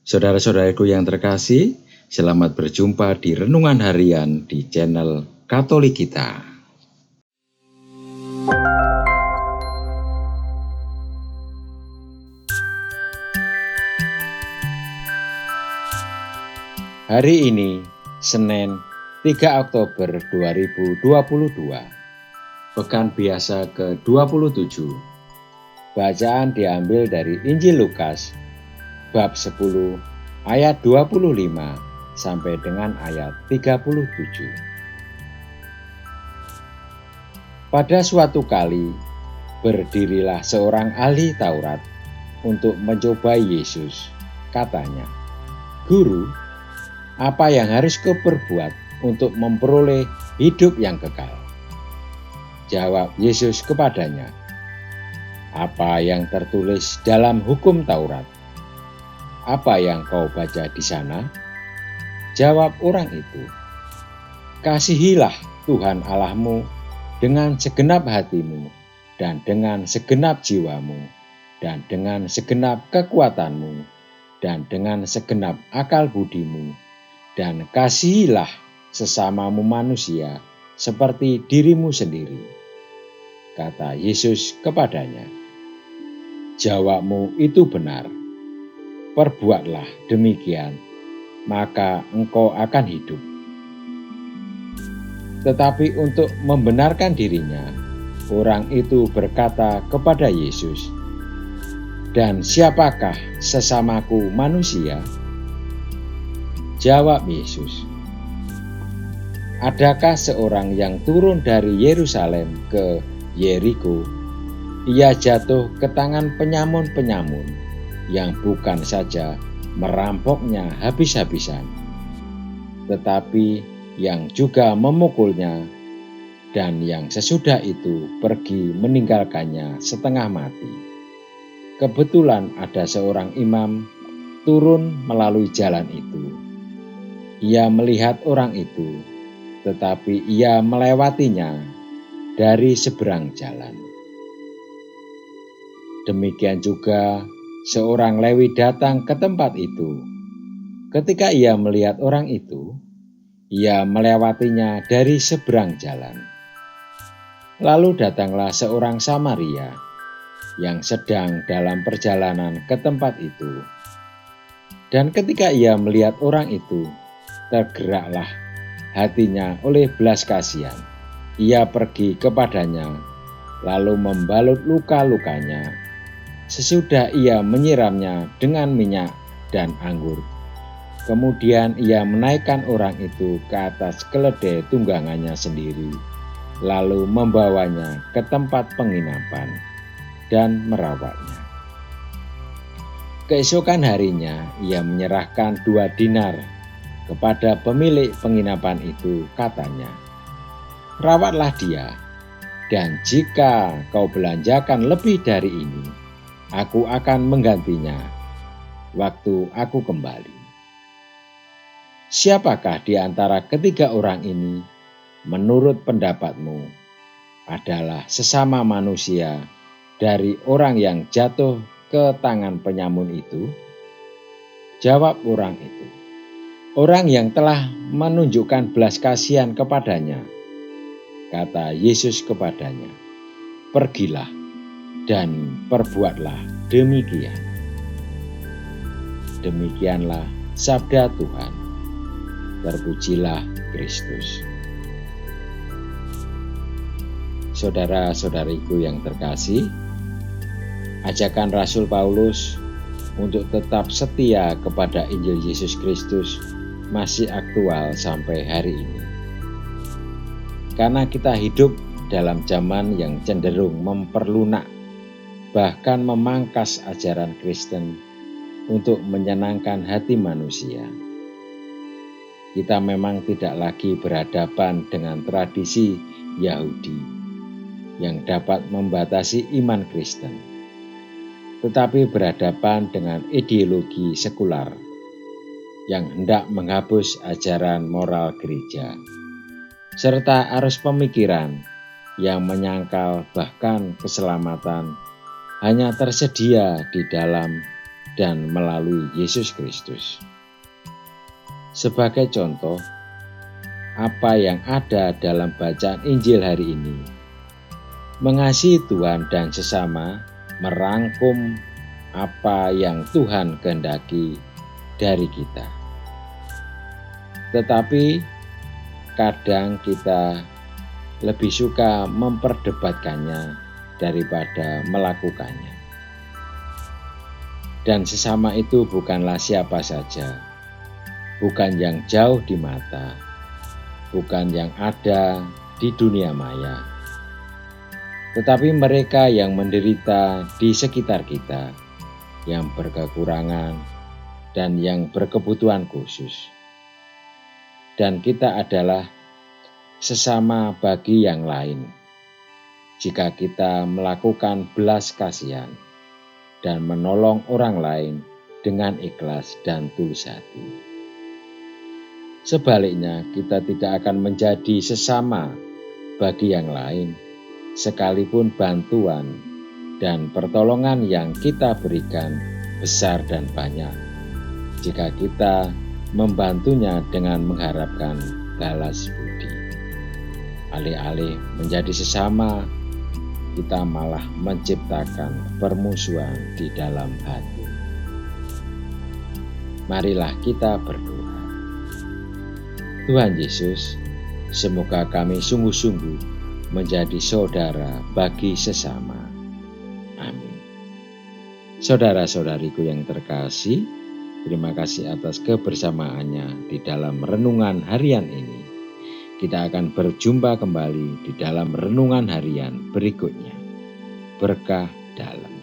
Saudara-saudaraku yang terkasih, selamat berjumpa di Renungan Harian di channel Katolik kita. Hari ini, Senin 3 Oktober 2022, Pekan Biasa ke-27. Bacaan diambil dari Injil Lukas, bab 10, ayat 25 sampai dengan ayat 37. Pada suatu kali, berdirilah seorang ahli Taurat untuk mencobai Yesus. Katanya, "Guru, apa yang harus kuperbuat untuk memperoleh hidup yang kekal?" Jawab Yesus kepadanya, "Apa yang tertulis dalam hukum Taurat? Apa yang kau baca di sana?" Jawab orang itu, "Kasihilah Tuhan Allahmu dengan segenap hatimu, dan dengan segenap jiwamu, dan dengan segenap kekuatanmu, dan dengan segenap akal budimu, dan kasihilah sesamamu manusia seperti dirimu sendiri." Kata Yesus kepadanya, "Jawabmu itu benar. Perbuatlah demikian, maka engkau akan hidup." Tetapi untuk membenarkan dirinya, orang itu berkata kepada Yesus, "Dan siapakah sesamaku manusia?" Jawab Yesus, "Adakah seorang yang turun dari Yerusalem ke Yeriko? Ia jatuh ke tangan penyamun-penyamun yang bukan saja merampoknya habis-habisan, tetapi yang juga memukulnya, dan yang sesudah itu pergi meninggalkannya setengah mati. Kebetulan ada seorang imam turun melalui jalan itu. Ia melihat orang itu, tetapi ia melewatinya dari seberang jalan. Demikian juga seorang Lewi datang ke tempat itu. Ketika ia melihat orang itu, ia melewatinya dari seberang jalan. Lalu datanglah seorang Samaria yang sedang dalam perjalanan ke tempat itu. Dan ketika ia melihat orang itu, tergeraklah hatinya oleh belas kasihan. Ia pergi kepadanya, lalu membalut luka-lukanya. Sesudah ia menyiramnya dengan minyak dan anggur. Kemudian ia menaikkan orang itu ke atas keledai tunggangannya sendiri, lalu membawanya ke tempat penginapan dan merawatnya. Keesokan harinya ia menyerahkan 2 dinar kepada pemilik penginapan itu. Katanya, "Rawatlah dia, dan jika kau belanjakan lebih dari ini, aku akan menggantinya waktu aku kembali." Siapakah di antara ketiga orang ini menurut pendapatmu adalah sesama manusia dari orang yang jatuh ke tangan penyamun itu? Jawab orang itu, "Orang yang telah menunjukkan belas kasihan kepadanya." Kata Yesus kepadanya, "Pergilah dan perbuatlah demikian." Demikianlah sabda Tuhan. Terpujilah Kristus. Saudara-saudariku yang terkasih, ajakan Rasul Paulus untuk tetap setia kepada Injil Yesus Kristus masih aktual sampai hari ini. Karena kita hidup dalam zaman yang cenderung memperlunak, bahkan memangkas ajaran Kristen untuk menyenangkan hati manusia. Kita memang tidak lagi berhadapan dengan tradisi Yahudi yang dapat membatasi iman Kristen, tetapi berhadapan dengan ideologi sekular yang hendak menghapus ajaran moral gereja, serta arus pemikiran yang menyangkal bahkan keselamatan hanya tersedia di dalam dan melalui Yesus Kristus. Sebagai contoh, apa yang ada dalam bacaan Injil hari ini, mengasihi Tuhan dan sesama merangkum apa yang Tuhan kehendaki dari kita. Tetapi kadang kita lebih suka memperdebatkannya daripada melakukannya. Dan sesama itu bukanlah siapa saja, bukan yang jauh di mata, bukan yang ada di dunia maya, tetapi mereka yang menderita di sekitar kita, yang berkekurangan dan yang berkebutuhan khusus. Dan kita adalah sesama bagi yang lain. Jika kita melakukan belas kasihan dan menolong orang lain dengan ikhlas dan tulus hati. Sebaliknya, kita tidak akan menjadi sesama bagi yang lain, sekalipun bantuan dan pertolongan yang kita berikan besar dan banyak, jika kita membantunya dengan mengharapkan balas budi. Alih-alih menjadi sesama, kita malah menciptakan permusuhan di dalam hati. Marilah kita berdoa. Tuhan Yesus, semoga kami sungguh-sungguh menjadi saudara bagi sesama. Amin. Saudara-saudariku yang terkasih, terima kasih atas kebersamaannya di dalam renungan harian ini. Kita akan berjumpa kembali di dalam renungan harian berikutnya. Berkah dalam.